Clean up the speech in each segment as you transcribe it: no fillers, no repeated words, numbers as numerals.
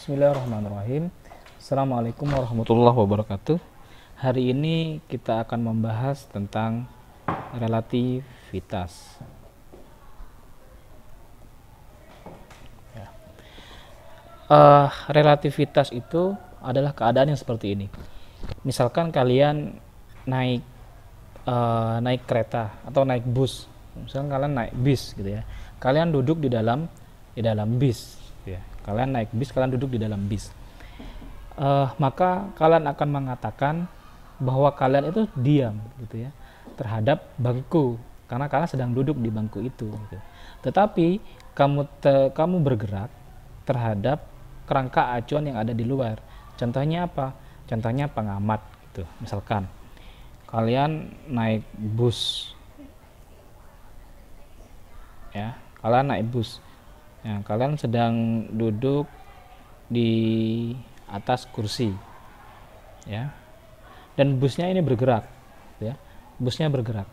Bismillahirrahmanirrahim. Assalamualaikum warahmatullahi wabarakatuh. Hari ini kita akan membahas tentang relativitas. Ya. Relativitas itu adalah keadaan yang seperti ini. Misalkan kalian naik kereta atau naik bus. Misalkan kalian naik bis gitu ya. Kalian duduk di dalam bis. Ya. Kalian naik bis, kalian duduk di dalam bis. Maka kalian akan mengatakan bahwa kalian itu diam gitu ya terhadap bangku karena kalian sedang duduk di bangku itu gitu. Tetapi kamu bergerak terhadap kerangka acuan yang ada di luar. Contohnya apa? Contohnya pengamat gitu. Misalkan kalian naik bus ya, kalian naik bus. Ya, kalian sedang duduk di atas kursi ya, dan busnya ini bergerak ya, busnya bergerak.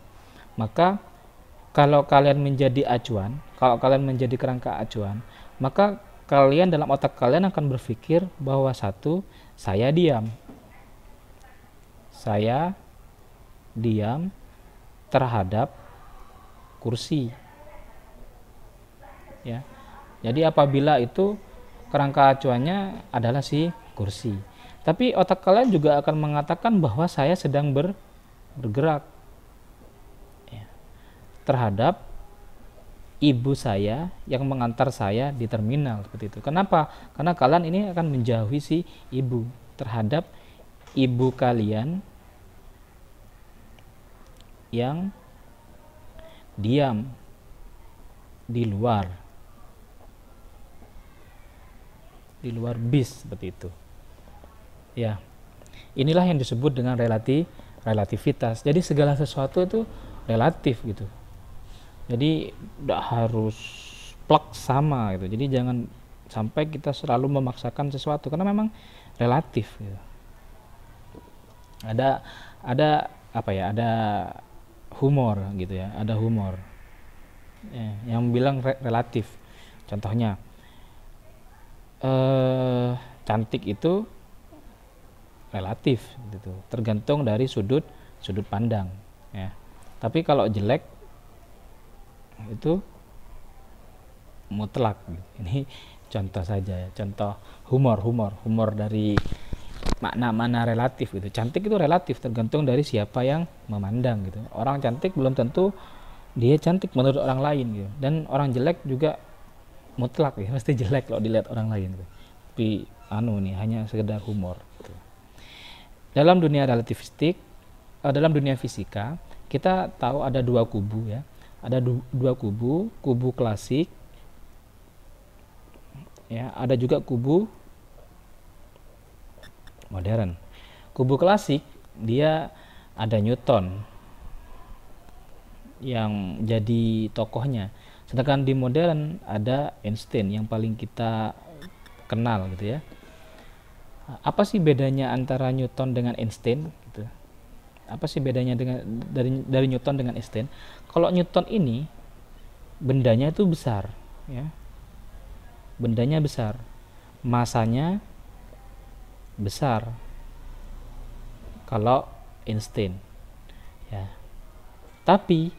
Maka kalau kalian menjadi acuan, kalau kalian menjadi kerangka acuan, maka kalian dalam otak kalian akan berpikir bahwa saya diam terhadap kursi ya. Jadi apabila itu kerangka acuannya adalah si kursi, tapi otak kalian juga akan mengatakan bahwa saya sedang bergerak ya, terhadap ibu saya yang mengantar saya di terminal seperti itu. Kenapa? Karena kalian ini akan menjauhi si ibu terhadap ibu kalian yang diam di luar bis seperti itu ya. Inilah yang disebut dengan relativitas. Jadi segala sesuatu itu relatif gitu, jadi tidak harus plak sama gitu. Jadi jangan sampai kita selalu memaksakan sesuatu karena memang relatif gitu. Ada apa ya, ada humor gitu ya, ada humor ya, yang bilang relatif. Contohnya cantik itu relatif gitu, tergantung dari sudut pandang ya. Tapi kalau jelek itu mutlak gitu. Ini contoh saja ya, contoh humor dari makna relatif gitu. Cantik itu relatif, tergantung dari siapa yang memandang gitu. Orang cantik belum tentu dia cantik menurut orang lain gitu, dan orang jelek juga mutlak ya, pasti jelek kalau dilihat orang lain gitu. Tapi hanya sekedar humor gitu. Dalam dunia relativistik, dalam dunia fisika, kita tahu ada dua kubu ya. Ada dua kubu klasik ya, ada juga kubu modern. Kubu klasik dia ada Newton yang jadi tokohnya. Sedangkan di modern ada Einstein yang paling kita kenal gitu ya. Apa sih bedanya antara Newton dengan Einstein gitu? Apa sih bedanya dari Newton dengan Einstein? Kalau Newton ini bendanya itu besar ya. Bendanya besar. Masanya besar. Kalau Einstein ya. Tapi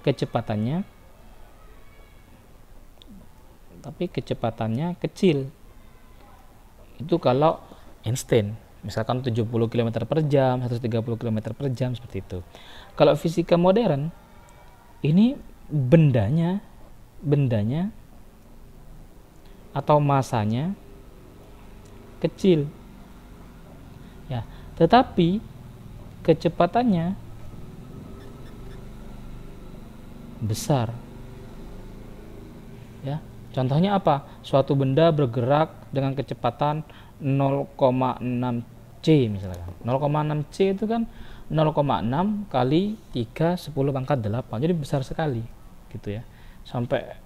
kecepatannya kecil. Itu kalau Einstein, misalkan 70 km per jam, 130 km per jam seperti itu. Kalau fisika modern, ini bendanya atau masanya kecil. Ya, tetapi kecepatannya besar. Ya. Contohnya apa? Suatu benda bergerak dengan kecepatan 0,6 C misalkan. 0,6 C itu kan 0,6 kali 3 10 pangkat 8. Jadi besar sekali gitu ya. Sampai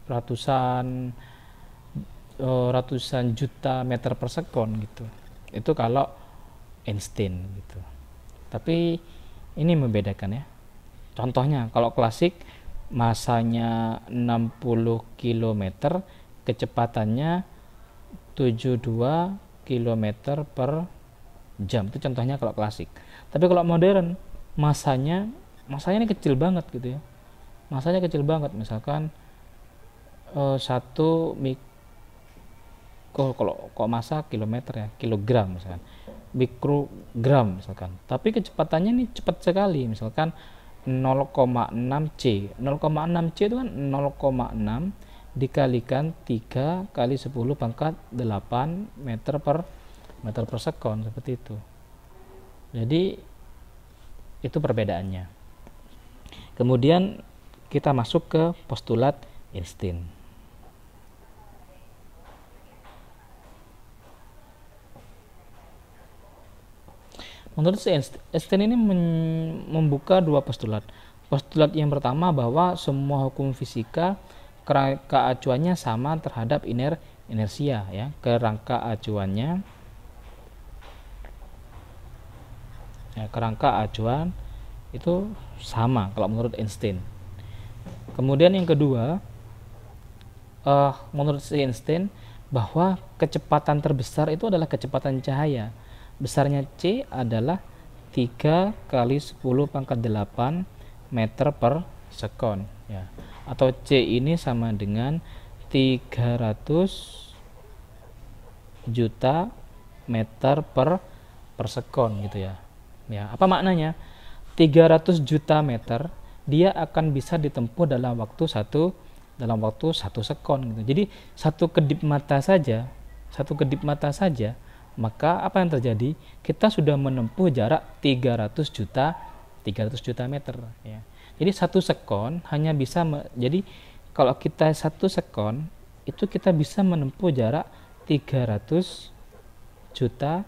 ratusan juta meter per sekon gitu. Itu kalau Einstein gitu. Tapi ini membedakan ya. Contohnya kalau klasik masanya 60 km, kecepatannya 72 km per jam. Itu contohnya kalau klasik. Tapi kalau modern, masanya ini kecil banget gitu ya. Masanya kecil banget, misalkan satu kalau masa kilometer ya, kilogram misalkan, mikrogram misalkan. Tapi kecepatannya ini cepat sekali, misalkan 0,6 C. 0,6 C itu kan 0,6 dikalikan 3 kali 10 pangkat 8 meter per sekon, seperti itu. Jadi itu perbedaannya. Kemudian kita masuk ke postulat Einstein. Menurut Einstein ini membuka dua postulat. Postulat yang pertama bahwa semua hukum fisika kerangka acuannya sama terhadap inersia ya. Kerangka acuannya ya, kerangka acuan itu sama kalau menurut Einstein. Kemudian yang kedua, menurut Einstein bahwa kecepatan terbesar itu adalah kecepatan cahaya. Besarnya C adalah 3 kali 10 pangkat 8 meter per sekon ya. Atau C ini sama dengan 300 juta meter per sekon gitu ya. Ya, apa maknanya? 300 juta meter dia akan bisa ditempuh dalam waktu satu sekon gitu. Jadi satu kedip mata saja, maka apa yang terjadi? Kita sudah menempuh jarak 300 juta meter ya. Jadi satu sekon hanya bisa jadi kalau kita satu sekon itu kita bisa menempuh jarak 300 juta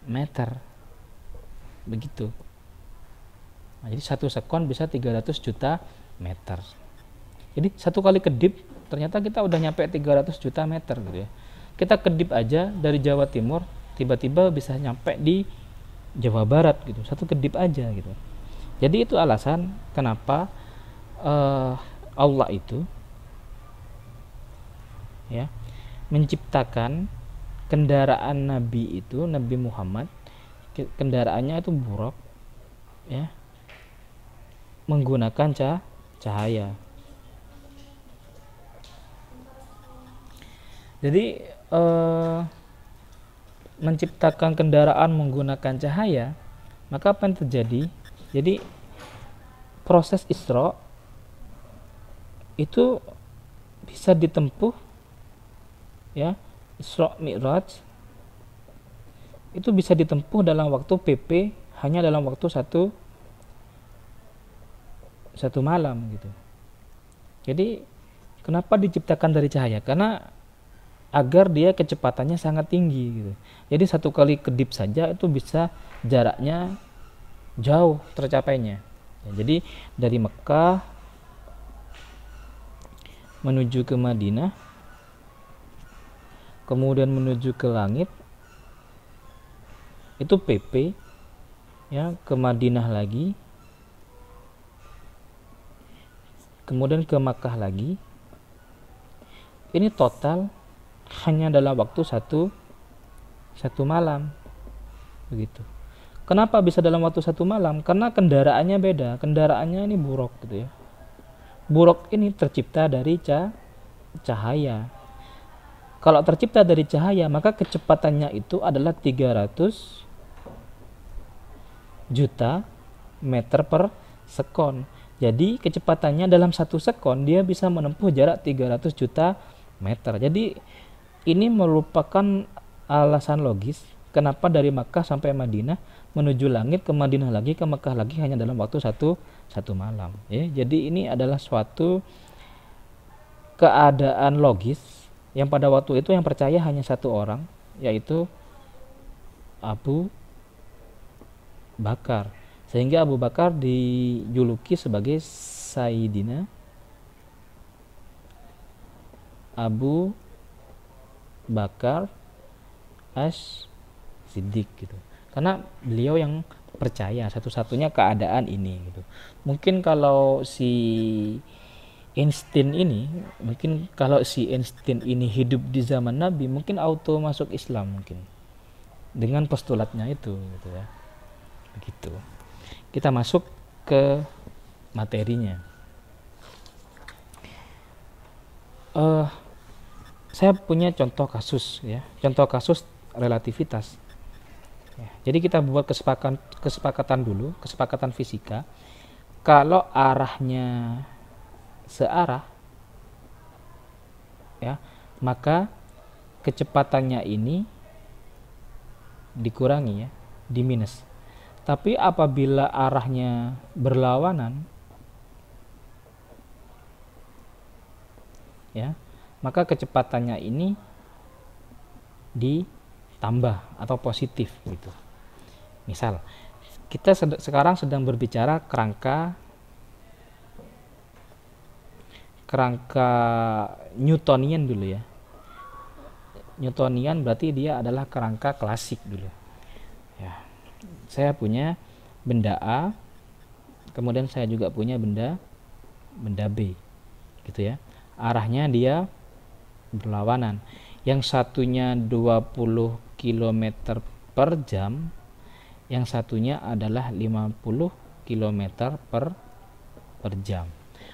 meter. Begitu. Nah, jadi satu sekon bisa 300 juta meter. Jadi satu kali kedip ternyata kita udah nyampe 300 juta meter gitu ya. Kita kedip aja dari Jawa Timur tiba-tiba bisa nyampe di Jawa Barat gitu, satu kedip aja gitu. Jadi itu alasan kenapa Allah itu ya menciptakan kendaraan Nabi itu, Nabi Muhammad, kendaraannya itu buraq ya, menggunakan cahaya. Jadi menciptakan kendaraan menggunakan cahaya, maka apa yang terjadi? Jadi proses Isra itu bisa ditempuh ya, Isra Mi'raj itu bisa ditempuh dalam waktu PP hanya dalam waktu satu malam gitu. Jadi kenapa diciptakan dari cahaya? Karena agar dia kecepatannya sangat tinggi gitu. Jadi satu kali kedip saja itu bisa jaraknya jauh tercapainya ya, jadi dari Mekah menuju ke Madinah, kemudian menuju ke langit itu PP ya, ke Madinah lagi, kemudian ke Makkah lagi. Ini total hanya dalam waktu satu malam begitu. Kenapa bisa dalam waktu satu malam? Karena kendaraannya beda. Kendaraannya ini buraq gitu ya. Buraq ini tercipta dari cahaya. Kalau tercipta dari cahaya, maka kecepatannya itu adalah 300 juta meter per sekon. Jadi kecepatannya dalam satu sekon dia bisa menempuh jarak 300 juta meter. Jadi ini merupakan alasan logis kenapa dari Makkah sampai Madinah, menuju langit, ke Madinah lagi, ke Makkah lagi hanya dalam waktu satu malam ya. Jadi ini adalah suatu keadaan logis yang pada waktu itu yang percaya hanya satu orang, yaitu Abu Bakar. Sehingga Abu Bakar dijuluki sebagai Sayyidina Abu Bakar As-Siddiq gitu. Karena beliau yang percaya satu-satunya keadaan ini gitu. Mungkin kalau si Einstein ini, mungkin kalau si Einstein ini hidup di zaman Nabi, mungkin auto masuk Islam mungkin dengan postulatnya itu gitu ya. Begitu. Kita masuk ke materinya. Saya punya contoh kasus ya, contoh kasus relativitas ya. Jadi kita buat kesepakatan dulu, kesepakatan fisika. Kalau arahnya searah ya, maka kecepatannya ini dikurangi ya, di minus. Tapi apabila arahnya berlawanan ya, maka kecepatannya ini ditambah atau positif gitu. Misal kita sekarang sedang berbicara kerangka Newtonian dulu ya. Newtonian berarti dia adalah kerangka klasik dulu ya. Saya punya benda A, kemudian saya juga punya benda B gitu ya. Arahnya dia berlawanan. Yang satunya 20 km per jam, yang satunya adalah 50 km per jam.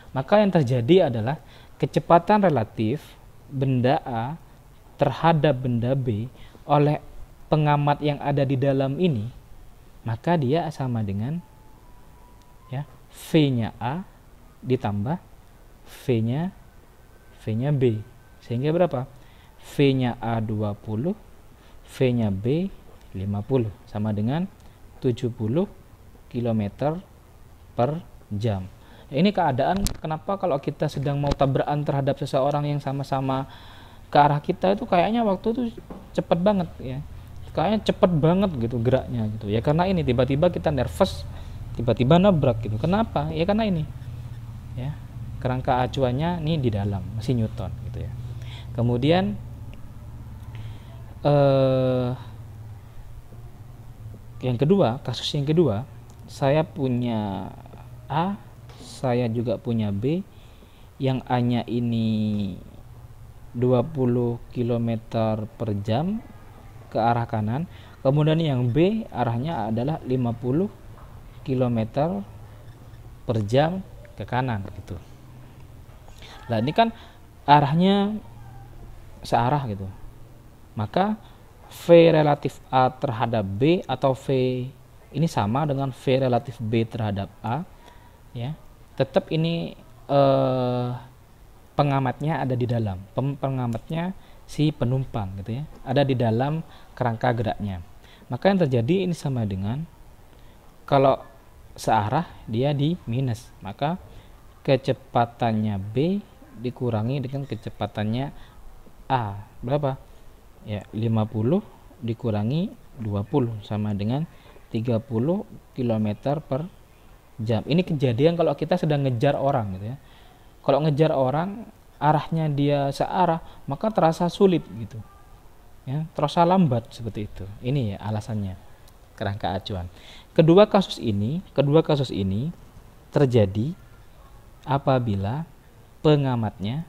Maka yang terjadi adalah kecepatan relatif benda A terhadap benda B oleh pengamat yang ada di dalam ini, maka dia sama dengan ya, V-nya A ditambah V-nya B. Sehingga berapa? V-nya A 20, V-nya B 50, sama dengan 70 km per jam. Ini keadaan kenapa kalau kita sedang mau tabrakan terhadap seseorang yang sama-sama ke arah kita itu kayaknya waktu itu cepat banget ya. Kayaknya cepat banget gitu geraknya gitu. Ya karena ini tiba-tiba kita nervous, tiba-tiba nabrak gitu. Kenapa? Ya karena ini. Ya. Kerangka acuannya ini di dalam, masih Newton gitu ya. Kemudian yang kedua, kasus yang kedua, saya punya A, saya juga punya B, yang A-nya ini 20 km per jam ke arah kanan, kemudian yang B arahnya adalah 50 km per jam ke kanan gitu. Nah ini kan arahnya searah gitu, maka V relatif A terhadap B atau V ini sama dengan V relatif B terhadap A ya. Tetap ini pengamatnya ada di dalam, pengamatnya si penumpang gitu ya, ada di dalam kerangka geraknya. Maka yang terjadi ini sama dengan kalau searah dia di minus, maka kecepatannya B dikurangi dengan kecepatannya A. Berapa? Ya, 50 dikurangi 20 sama dengan 30 km per jam. Ini kejadian kalau kita sedang ngejar orang gitu ya. Kalau ngejar orang arahnya dia searah, maka terasa sulit gitu. Ya, terasa lambat seperti itu. Ini ya alasannya kerangka acuan. Kedua kasus ini terjadi apabila pengamatnya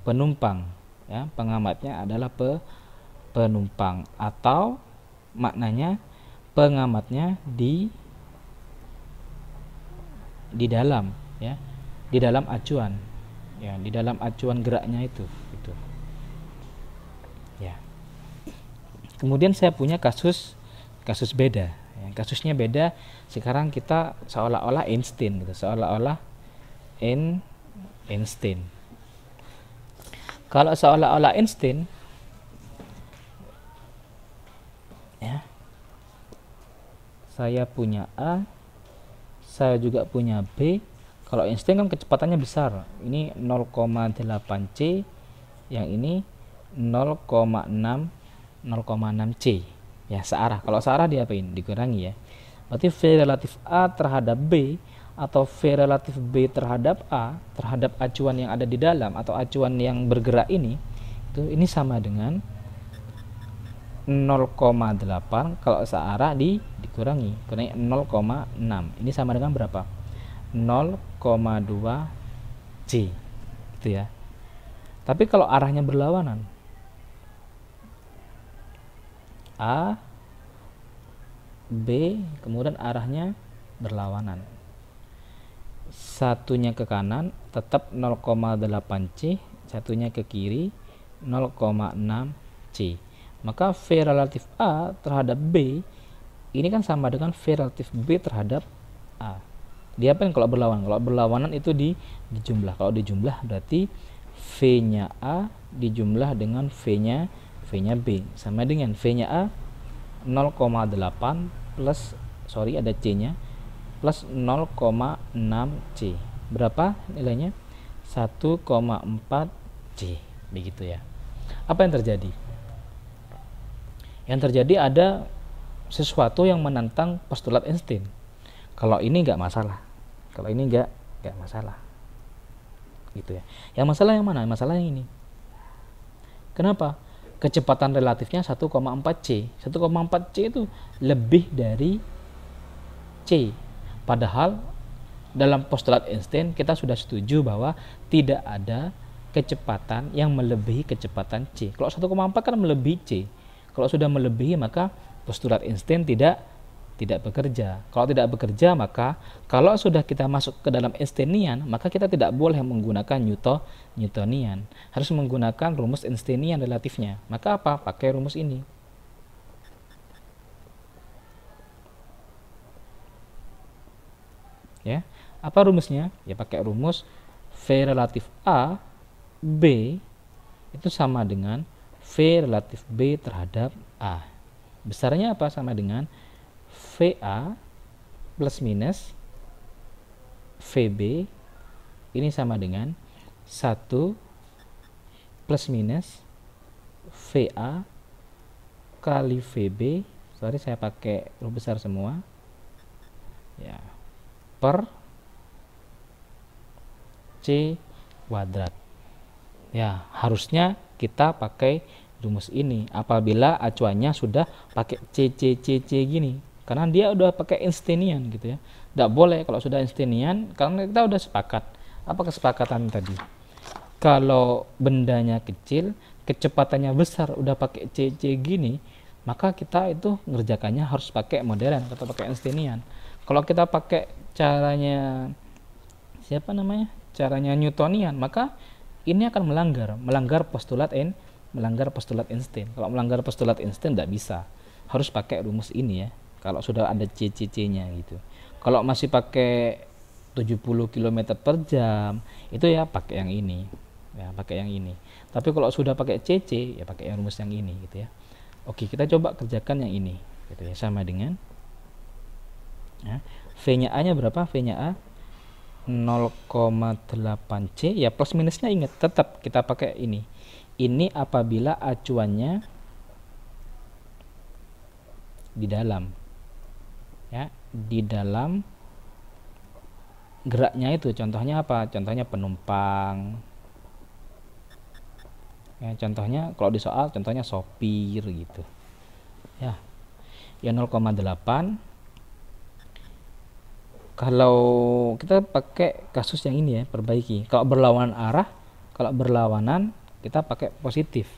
penumpang ya, pengamatnya adalah penumpang atau maknanya pengamatnya di dalam ya, di dalam acuan ya, di dalam acuan geraknya itu gitu ya. Kemudian saya punya kasus beda ya, kasusnya beda. Sekarang kita seolah-olah Einstein gitu, seolah-olah Einstein. Kalau seolah-olah Einstein ya, saya punya A, saya juga punya B. Kalau Einstein kan kecepatannya besar, ini 0,8 C, yang ini 0,6 C ya, searah. Kalau searah diapain? Dikurangi ya. Berarti V relatif A terhadap B atau V relatif B terhadap A, terhadap acuan yang ada di dalam atau acuan yang bergerak ini sama dengan 0,8 kalau searah dikurangi 0,6. Ini sama dengan berapa? 0,2 C gitu ya. Tapi kalau arahnya berlawanan, A, B, kemudian arahnya berlawanan, satunya ke kanan tetap 0,8 C, satunya ke kiri 0,6 C, maka V relatif A terhadap B ini kan sama dengan V relatif B terhadap A. Dia apa kalau berlawanan? Kalau berlawanan itu dijumlah. Kalau dijumlah berarti V-nya A dijumlah dengan V-nya B sama dengan V-nya A 0,8 plus ada C-nya plus 0,6 C. Berapa nilainya? 1,4 C. Begitu ya. Apa yang terjadi? Yang terjadi ada sesuatu yang menantang postulat Einstein. Kalau ini nggak masalah. Kalau ini nggak masalah. Gitu ya. Yang masalah yang mana? Masalah yang ini. Kenapa? Kecepatan relatifnya 1,4 C. 1,4 C itu lebih dari C. Padahal dalam postulat Einstein kita sudah setuju bahwa tidak ada kecepatan yang melebihi kecepatan C. Kalau 1,4 kan melebihi C. Kalau sudah melebihi maka postulat Einstein tidak bekerja. Kalau tidak bekerja maka kalau sudah kita masuk ke dalam Einsteinian maka kita tidak boleh menggunakan Newtonian. Harus menggunakan rumus Einsteinian relatifnya. Maka apa? Pakai rumus ini. Ya. Apa rumusnya? Ya pakai rumus V relatif A B itu sama dengan V relatif B terhadap A. Besarnya apa? Sama dengan VA plus minus VB ini sama dengan 1 plus minus VA kali VB, sorry saya pakai huruf besar semua ya, per C kuadrat. Ya, harusnya kita pakai rumus ini apabila acuannya sudah pakai C gini. Karena dia udah pakai Einsteinian gitu ya. Tidak boleh kalau sudah Einsteinian, karena kita udah sepakat. Apa kesepakatan tadi? Kalau bendanya kecil, kecepatannya besar, udah pakai C gini, maka kita itu ngerjakannya harus pakai modern atau pakai Einsteinian. Kalau kita pakai caranya caranya Newtonian, maka ini akan melanggar postulat Einstein. Kalau melanggar postulat Einstein tidak bisa. Harus pakai rumus ini ya. Kalau sudah ada C-nya gitu. Kalau masih pakai 70 km per jam itu ya pakai yang ini. Ya, pakai yang ini. Tapi kalau sudah pakai CC ya pakai yang rumus yang ini gitu ya. Oke, kita coba kerjakan yang ini gitu ya, sama dengan ya, V-nya A-nya berapa? V-nya A 0,8 C ya, plus minusnya ingat tetap kita pakai ini. Ini apabila acuannya di dalam ya, di dalam geraknya itu. Contohnya apa? Contohnya penumpang ya, contohnya kalau di soal contohnya sopir gitu ya. Ya 0,8. Kalau kita pakai kasus yang ini ya, perbaiki. Kalau berlawanan arah, kalau berlawanan kita pakai positif.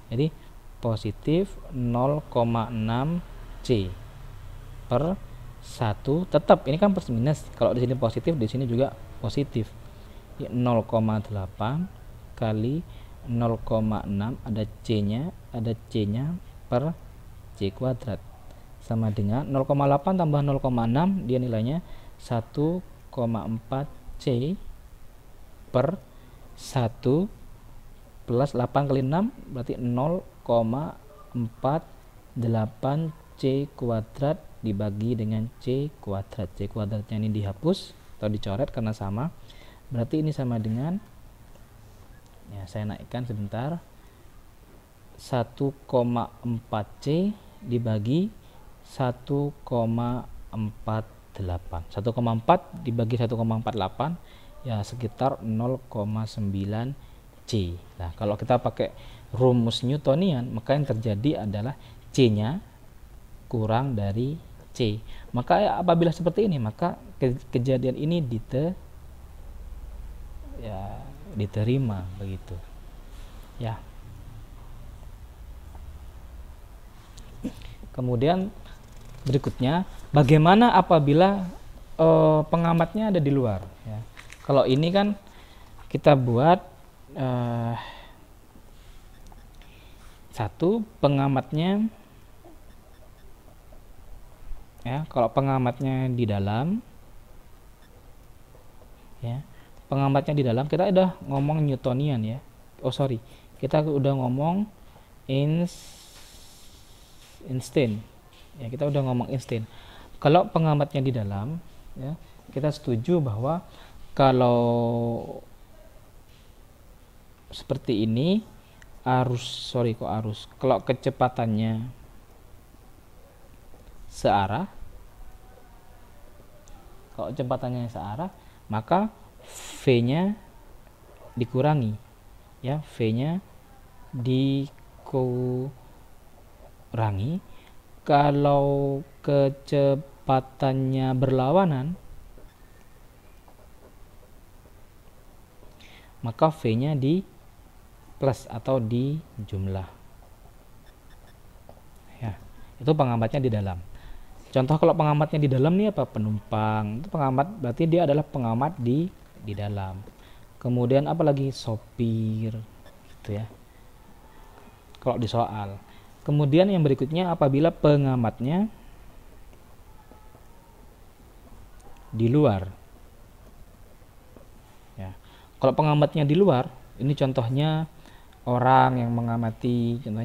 Jadi positif 0,6 C per 1, tetap ini kan plus minus. Kalau di sini positif, di sini juga positif. 0,8 kali 0,6 ada C-nya per C kuadrat sama dengan 0,8 tambah 0,6 dia nilainya 1,4 C per 1 plus 8 kali 6 berarti 0,48 C kuadrat dibagi dengan C kuadrat. C kuadratnya ini dihapus atau dicoret karena sama. Berarti ini sama dengan, ya saya naikkan sebentar, 1,4 C dibagi 1,48. 1,4 dibagi 1,48 ya sekitar 0,9 C. Nah, kalau kita pakai rumus Newtonian, maka yang terjadi adalah C-nya kurang dari C. Maka apabila seperti ini, maka kejadian ini diterima begitu. Ya. Kemudian berikutnya, bagaimana apabila pengamatnya ada di luar? Ya. Kalau ini kan kita buat satu pengamatnya, ya. Kalau pengamatnya di dalam, ya, pengamatnya di dalam, kita udah ngomong Newtonian ya. Kita udah ngomong Einstein. Ya, kita udah ngomong Einstein. Kalau pengamatnya di dalam, ya, kita setuju bahwa kalau seperti ini kalau kecepatannya searah, maka V-nya dikurangi, ya, V-nya dikurangi. Kalau kecepatannya berlawanan, maka V-nya di plus atau di jumlah. Ya, itu pengamatnya di dalam. Contoh kalau pengamatnya di dalam nih apa? Penumpang. Itu pengamat, berarti dia adalah pengamat di dalam. Kemudian apalagi? Sopir, gitu ya. Kalau di soal. Kemudian yang berikutnya, apabila pengamatnya di luar. Ya. Kalau pengamatnya di luar, ini contohnya orang yang mengamati, gitu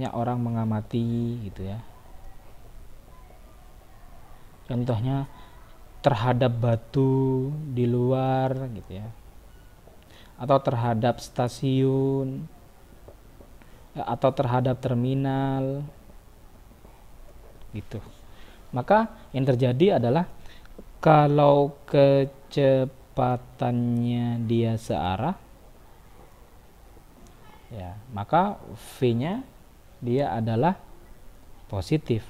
ya. Contohnya terhadap batu di luar, gitu ya. Atau terhadap stasiun, atau terhadap terminal, gitu. Maka yang terjadi adalah kalau kecepatannya dia searah, ya, maka V-nya dia adalah positif.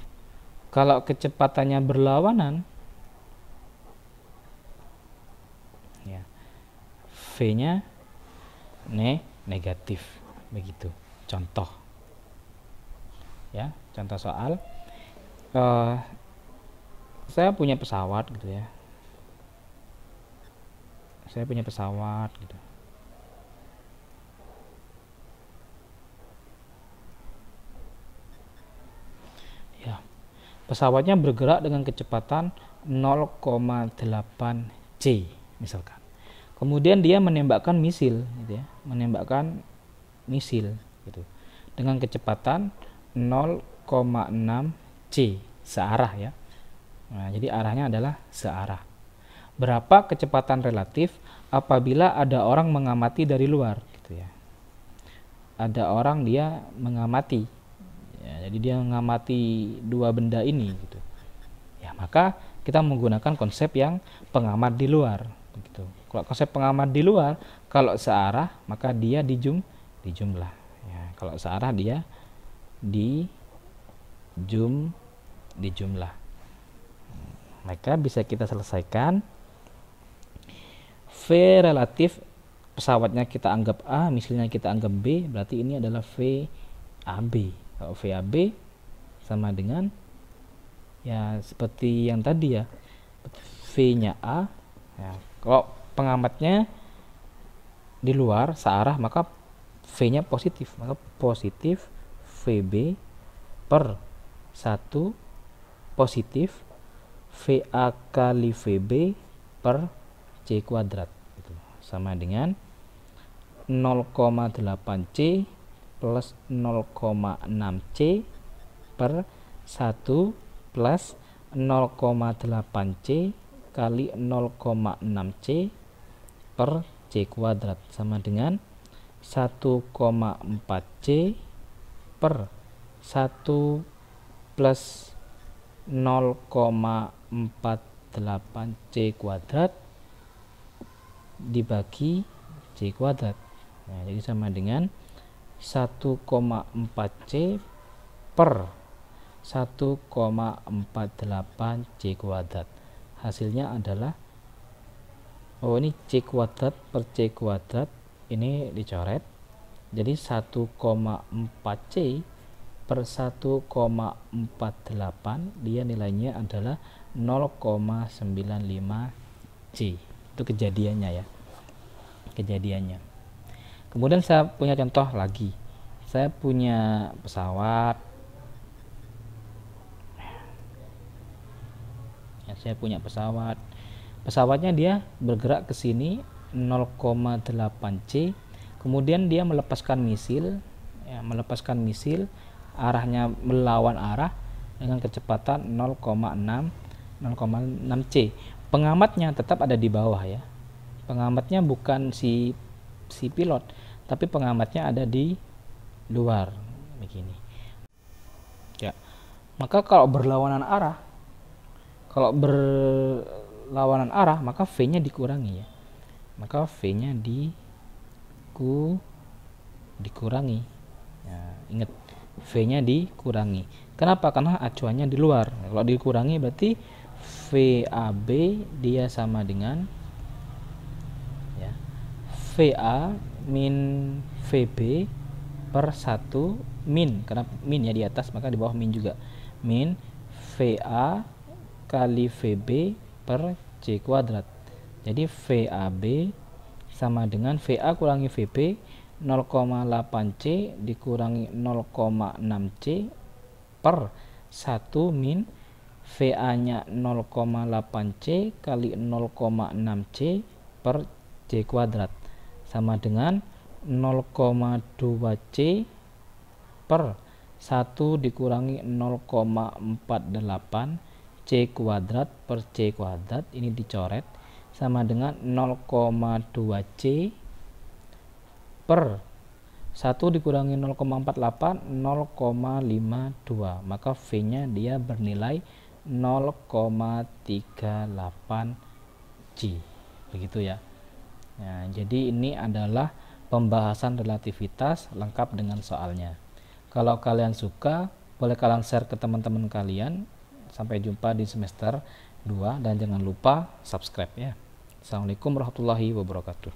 Kalau kecepatannya berlawanan, ya, V-nya negatif, begitu. Contoh, ya, contoh soal. Saya punya pesawat, gitu ya. Saya punya pesawat, gitu. Ya, pesawatnya bergerak dengan kecepatan 0,8 C misalkan. Kemudian dia menembakkan misil, gitu ya. Menembakkan misil, gitu, dengan kecepatan 0,6 C searah, ya. Nah, jadi arahnya adalah searah. Berapa kecepatan relatif apabila ada orang mengamati dari luar, gitu ya. Ada orang dia mengamati, ya, jadi dia mengamati dua benda ini, gitu. Ya, maka kita menggunakan konsep yang pengamat di luar, gitu. Kalau konsep pengamat di luar, kalau searah maka dia dijumlah. Ya, kalau searah dia dijumlah. Maka bisa kita selesaikan. V relatif pesawatnya kita anggap A, misalnya kita anggap B, berarti ini adalah VAB. Kalau VAB sama dengan, ya, seperti yang tadi, ya, V-nya A, ya. Kalau pengamatnya di luar searah, maka V-nya positif, maka positif VB per 1 positif VA kali VB per C kuadrat, gitu. Sama dengan 0,8 C plus 0,6 C per 1 plus 0,8 C kali 0,6 C per C kuadrat, sama dengan 1,4 C per 1 plus 0,48 C kuadrat dibagi C kuadrat. Nah, jadi sama dengan 1,4 C per 1,48 C kuadrat. Hasilnya adalah, oh ini C kuadrat per C kuadrat ini dicoret, jadi 1,4 C per 1,48 dia nilainya adalah 0,95 C. Itu kejadiannya ya, kejadiannya. Kemudian saya punya contoh lagi, saya punya pesawat ya, saya punya pesawatnya dia bergerak ke sini 0,8 C, kemudian dia melepaskan misil ya, arahnya melawan arah dengan kecepatan 0,6 C. Pengamatnya tetap ada di bawah ya, pengamatnya bukan si pilot, tapi pengamatnya ada di luar begini ya. Maka kalau berlawanan arah, maka V-nya dikurangi ya, maka V-nya dikurangi ya, ingat V-nya dikurangi. Kenapa? Karena acuannya di luar. Kalau dikurangi berarti VAB dia sama dengan ya, VA min VB per 1 min, karena min ya di atas maka di bawah min juga, min VA kali VB per C kuadrat. Jadi VAB sama dengan VA kurangi VB 0,8 C dikurangi 0,6 C per 1 min VA nya 0,8 C kali 0,6 C per C kuadrat sama dengan 0,2 C per 1 dikurangi 0,48 C kuadrat per C kuadrat, ini dicoret, sama dengan 0,2 C per 1 dikurangi 0,48 0,52, maka V nya dia bernilai 0,38 G, begitu ya. Nah, jadi ini adalah pembahasan relativitas lengkap dengan soalnya. Kalau kalian suka, boleh kalian share ke teman-teman kalian. Sampai jumpa di semester 2 dan jangan lupa subscribe ya. Assalamualaikum warahmatullahi wabarakatuh.